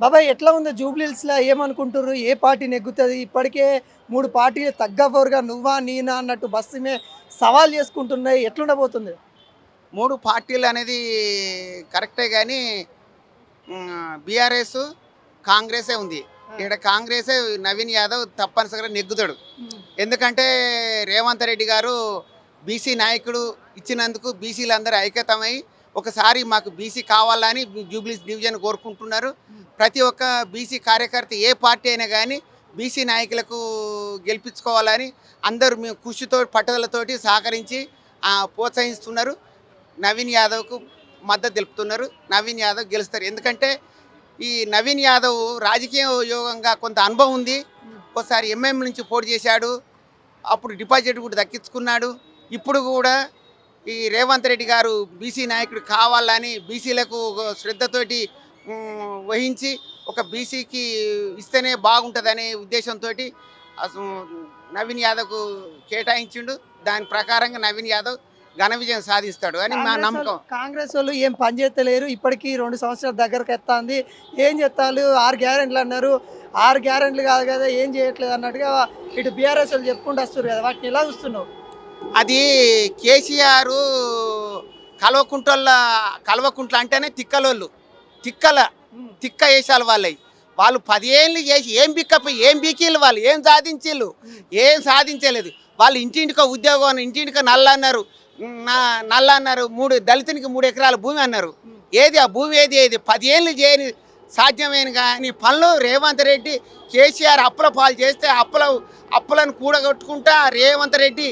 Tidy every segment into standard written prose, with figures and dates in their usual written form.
బాబాయ్ ఎట్లా ఉంది జూబ్లీహిల్స్‌లో ఏమనుకుంటుర్రు? ఏ పార్టీ నెగ్గుతది? ఇప్పటికే 3 పార్టీలు తగ్గపోరుగా నువ్వా నేనా అన్నట్టు బస్సు సవాల్ చేసుకుంటున్నాయి. ఎట్లుండబోతుంది? 3 పార్టీలనేది కరెక్టే గానీ బీఆర్ఎస్, కాంగ్రెసే ఉంది. ఇక్కడ కాంగ్రెసే నవీన్ యాదవ్ తప్పనిసరిగా నెగ్గుతాడు. హ్మ్. ఎందుకంటే రేవంత్ రెడ్డి గారు బీసీ నాయకుడు ఇచ్చినందుకు బీసీలందరూ ఐక్యతమై ఒకసారి మాకు బీసీ కావాలని జూబ్లీస్ డివిజన్ కోరుకుంటున్నారు. ప్రతి ఒక్క బీసీ కార్యకర్త ఏ పార్టీ అయినా కానీ బీసీ నాయకులకు గెలిపించుకోవాలని అందరూ మేము కృషితో పట్టుదలతోటి సహకరించి ప్రోత్సహిస్తున్నారు. నవీన్ యాదవ్కు మద్దతు తెలుపుతున్నారు. నవీన్ యాదవ్ గెలుస్తారు. ఎందుకంటే ఈ నవీన్ యాదవ్ రాజకీయ యోగంగా కొంత అనుభవం ఉంది. ఒకసారి ఎంఎం నుంచి పోటీ చేశాడు. అప్పుడు డిపాజిట్ కూడా దక్కించుకున్నాడు. ఇప్పుడు కూడా ఈ రేవంత్ రెడ్డి గారు బీసీ నాయకుడు కావాలని బీసీలకు శ్రద్ధతోటి వహించి ఒక బీసీకి ఇస్తేనే బాగుంటుందనే ఉద్దేశంతో నవీన్ యాదవ్కు కేటాయించిండు. దాని ప్రకారంగా నవీన్ యాదవ్ ఘన విజయం సాధిస్తాడు అని మా నమ్మకం. కాంగ్రెస్ వాళ్ళు ఏం పని చేస్తలేరు. ఇప్పటికీ 2 సంవత్సరాల దగ్గరకు ఎత్తాంది. ఏం చేస్తాలు 6 గ్యారెంట్లు అన్నారు. 6 గ్యారెంట్లు కాదు కదా ఏం చేయట్లేదు అన్నట్టుగా ఇటు బీఆర్ఎస్ వాళ్ళు చెప్పుకుంటూ వస్తారు కదా, వాటిని ఎలా చూస్తున్నావు? అది కేసీఆర్ కల్వకుంట్ల అంటేనే తిక్కలోళ్ళు, తిక్క వేసాలు వాళ్ళవి. వాళ్ళు 10 ఏళ్ళు చేసి ఏం బీకీళ్ళు, వాళ్ళు ఏం సాధించిళ్ళు? ఏం సాధించలేదు. వాళ్ళు ఇంటింటికో ఉద్యోగం, ఇంటింటికో నల్ల అన్నారు. 3 దళితునికి 3 ఎకరాల భూమి అన్నారు. ఏది ఆ భూమి? ఏది 10 ఏళ్ళు చేయని సాధ్యమైన కానీ పనులు రేవంత్ రెడ్డి కేసీఆర్ అప్పుల పాలు చేస్తే అప్పులను కూడగొట్టుకుంటా రేవంత్ రెడ్డి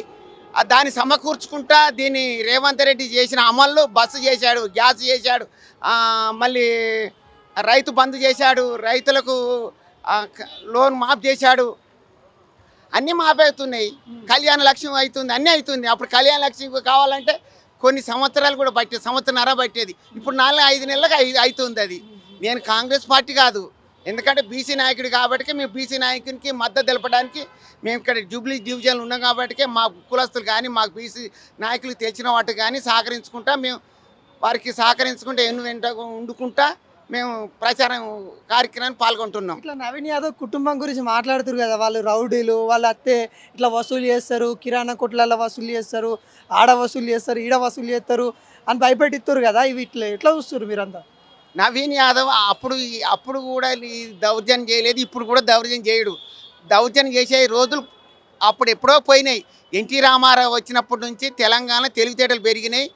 దాన్ని సమకూర్చుకుంటా దీన్ని రేవంత్ రెడ్డి చేసిన అమల్లో బస్సు చేశాడు, గ్యాస్ చేశాడు, మళ్ళీ రైతు బంధు చేశాడు, రైతులకు లోన్ మాఫ్ చేశాడు. అన్నీ మాఫ్ అవుతున్నాయి. కళ్యాణ లక్ష్యం అవుతుంది, అన్నీ అవుతుంది. అప్పుడు కళ్యాణ లక్ష్యం కావాలంటే కొన్ని సంవత్సరాలు కూడా పట్టేది, సంవత్సరన్నర పట్టేది. ఇప్పుడు 4-5 నెలలకు అవుతుంది. అది నేను కాంగ్రెస్ పార్టీ కాదు, ఎందుకంటే బీసీ నాయకుడు కాబట్టి మేము బీసీ నాయకునికి మద్దతు తెలపడానికి మేము ఇక్కడ జూబ్లీ డివిజన్లు ఉన్నాం కాబట్టి మా కులస్తులు కానీ మాకు బీసీ నాయకులు తెలిసిన వాటి కానీ సహకరించుకుంటా మేము వారికి సహకరించుకుంటా వెంట వండుకుంటా మేము ప్రచారం కార్యక్రమాన్ని పాల్గొంటున్నాం. ఇట్లా నవీన్ యాదవ్ కుటుంబం గురించి మాట్లాడుతారు కదా, వాళ్ళు రౌడీలు, వాళ్ళు అత్తే ఇట్లా వసూలు చేస్తారు, కిరాణా కొట్లలో వసూలు చేస్తారు, ఆడ వసూలు చేస్తారు, ఈడ వసూలు చేస్తారు అని భయపెట్టిస్తారు కదా. ఇవి ఎట్లా చూస్తారు మీరంతా? నవీన్ యాదవ్ అప్పుడు కూడా ఈ దౌర్జన్యం చేయలేదు, ఇప్పుడు కూడా దౌర్జన్యం చేయడు. దౌర్జన్యం చేసే రోజులు అప్పుడు ఎప్పుడో పోయినాయి. ఎన్టీ రామారావు వచ్చినప్పటి నుంచి తెలంగాణ తెలివితేటలు పెరిగినాయి,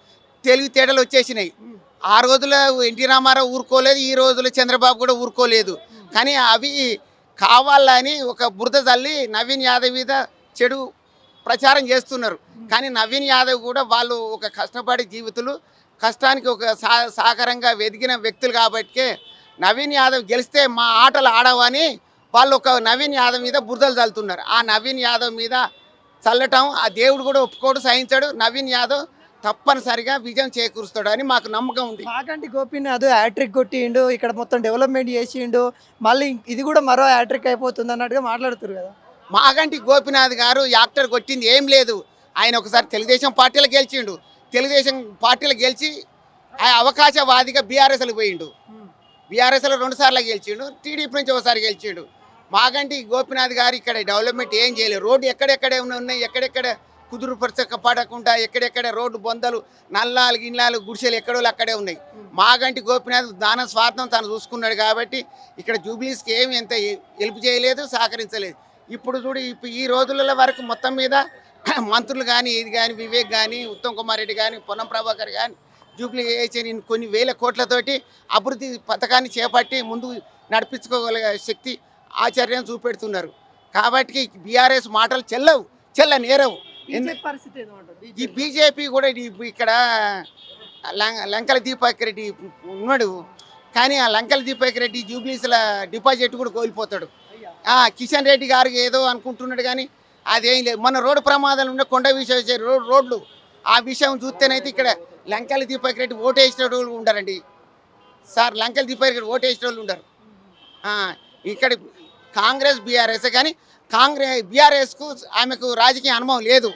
తెలివితేటలు వచ్చేసినాయి. ఆ రోజులో ఎన్టీ రామారావు ఊరుకోలేదు, ఈ రోజులో చంద్రబాబు కూడా ఊరుకోలేదు. కానీ అవి కావాలని ఒక బురద తల్లి నవీన్ యాదవ్ మీద చెడు ప్రచారం చేస్తున్నారు. కానీ నవీన్ యాదవ్ కూడా వాళ్ళు ఒక కష్టపడి జీవితులు కష్టానికి ఒక సహకారంగా వెదిగిన వ్యక్తులు కాబట్టి నవీన్ యాదవ్ గెలిస్తే మా ఆటలు ఆడవని వాళ్ళు ఒక నవీన్ యాదవ్ మీద బురదలు చల్లుతున్నారు. ఆ నవీన్ యాదవ్ మీద చల్లటం ఆ దేవుడు కూడా ఒప్పుకోడు, సహించాడు. నవీన్ యాదవ్ తప్పనిసరిగా విజయం చేకూరుస్తాడు అని మాకు నమ్మకం ఉంది. మాకంటి గోపీనాథ్ హ్యాట్రిక్ కొట్టిండు, ఇక్కడ మొత్తం డెవలప్మెంట్ చేసిండు, మళ్ళీ ఇది కూడా మరో హ్యాట్రిక్ అయిపోతుంది అన్నట్టుగా మాట్లాడుతారు కదా. మాగంటి గోపీనాథ్ గారు యాక్టర్ కొట్టింది ఏం లేదు. ఆయన ఒకసారి తెలుగుదేశం పార్టీలో గెలిచిండు, తెలుగుదేశం పార్టీలో గెలిచి ఆ అవకాశవాదిగా బీఆర్ఎస్లో పోయిండు. బీఆర్ఎస్లో 2 సార్లు గెలిచిండు, టీడీపీ నుంచి ఒకసారి గెలిచిండు. మాగంటి గోపీనాథ్ గారు ఇక్కడ డెవలప్మెంట్ ఏం చేయలేదు. రోడ్డు ఎక్కడెక్కడే ఉన్నాయి, ఎక్కడెక్కడ కుదురుపరచక పడకుండా ఎక్కడెక్కడ రోడ్డు బొందలు, నల్లాలు గిన్నెలు గుడిసెలు ఎక్కడో అక్కడే ఉన్నాయి. మాగంటి గోపీనాథ్ దాన స్వార్థం తను చూసుకున్నాడు కాబట్టి ఇక్కడ జూబ్లీస్కి ఏమి ఎంత హెల్ప్ చేయలేదు, సహకరించలేదు. ఇప్పుడు చూడు ఈ రోజుల వరకు మొత్తం మీద మంత్రులు కానీ ఇది కానీ వివేక్ కానీ ఉత్తమ్ కుమార్ రెడ్డి కానీ పొన్నం ప్రభాకర్ కానీ జూబ్లీ వేసిన కొన్ని వేల కోట్లతోటి అభివృద్ధి పథకాన్ని చేపట్టి ముందు నడిపించుకోగలిగే శక్తి ఆచర్యం చూపెడుతున్నారు. కాబట్టి బీఆర్ఎస్ మాటలు చెల్లనేరవు. ఈ బీజేపీ కూడా ఇక్కడ లంకల దీపక్ రెడ్డి ఉన్నాడు, కానీ ఆ లంకల దీపక్ రెడ్డి జూబ్లీస్ల డిపాజిట్ కూడా కోల్పోతాడు. కిషన్ రెడ్డి గారికి ఏదో అనుకుంటున్నాడు కానీ అదేం లేదు. మన రోడ్డు ప్రమాదాలు ఉండే కొండ విషయం రోడ్లు ఆ విషయం చూస్తేనైతే ఇక్కడ లంకల దీపక్ రెడ్డి ఓటు వేసిన వాళ్ళు ఉండరండి సార్. లంకల దీపక్ రెడ్డి ఓటు వేసిన వాళ్ళు ఉండరు. ఇక్కడ కాంగ్రెస్ బీఆర్ఎస్ కానీ బీఆర్ఎస్కు ఆమెకు రాజకీయ అనుభవం లేదు.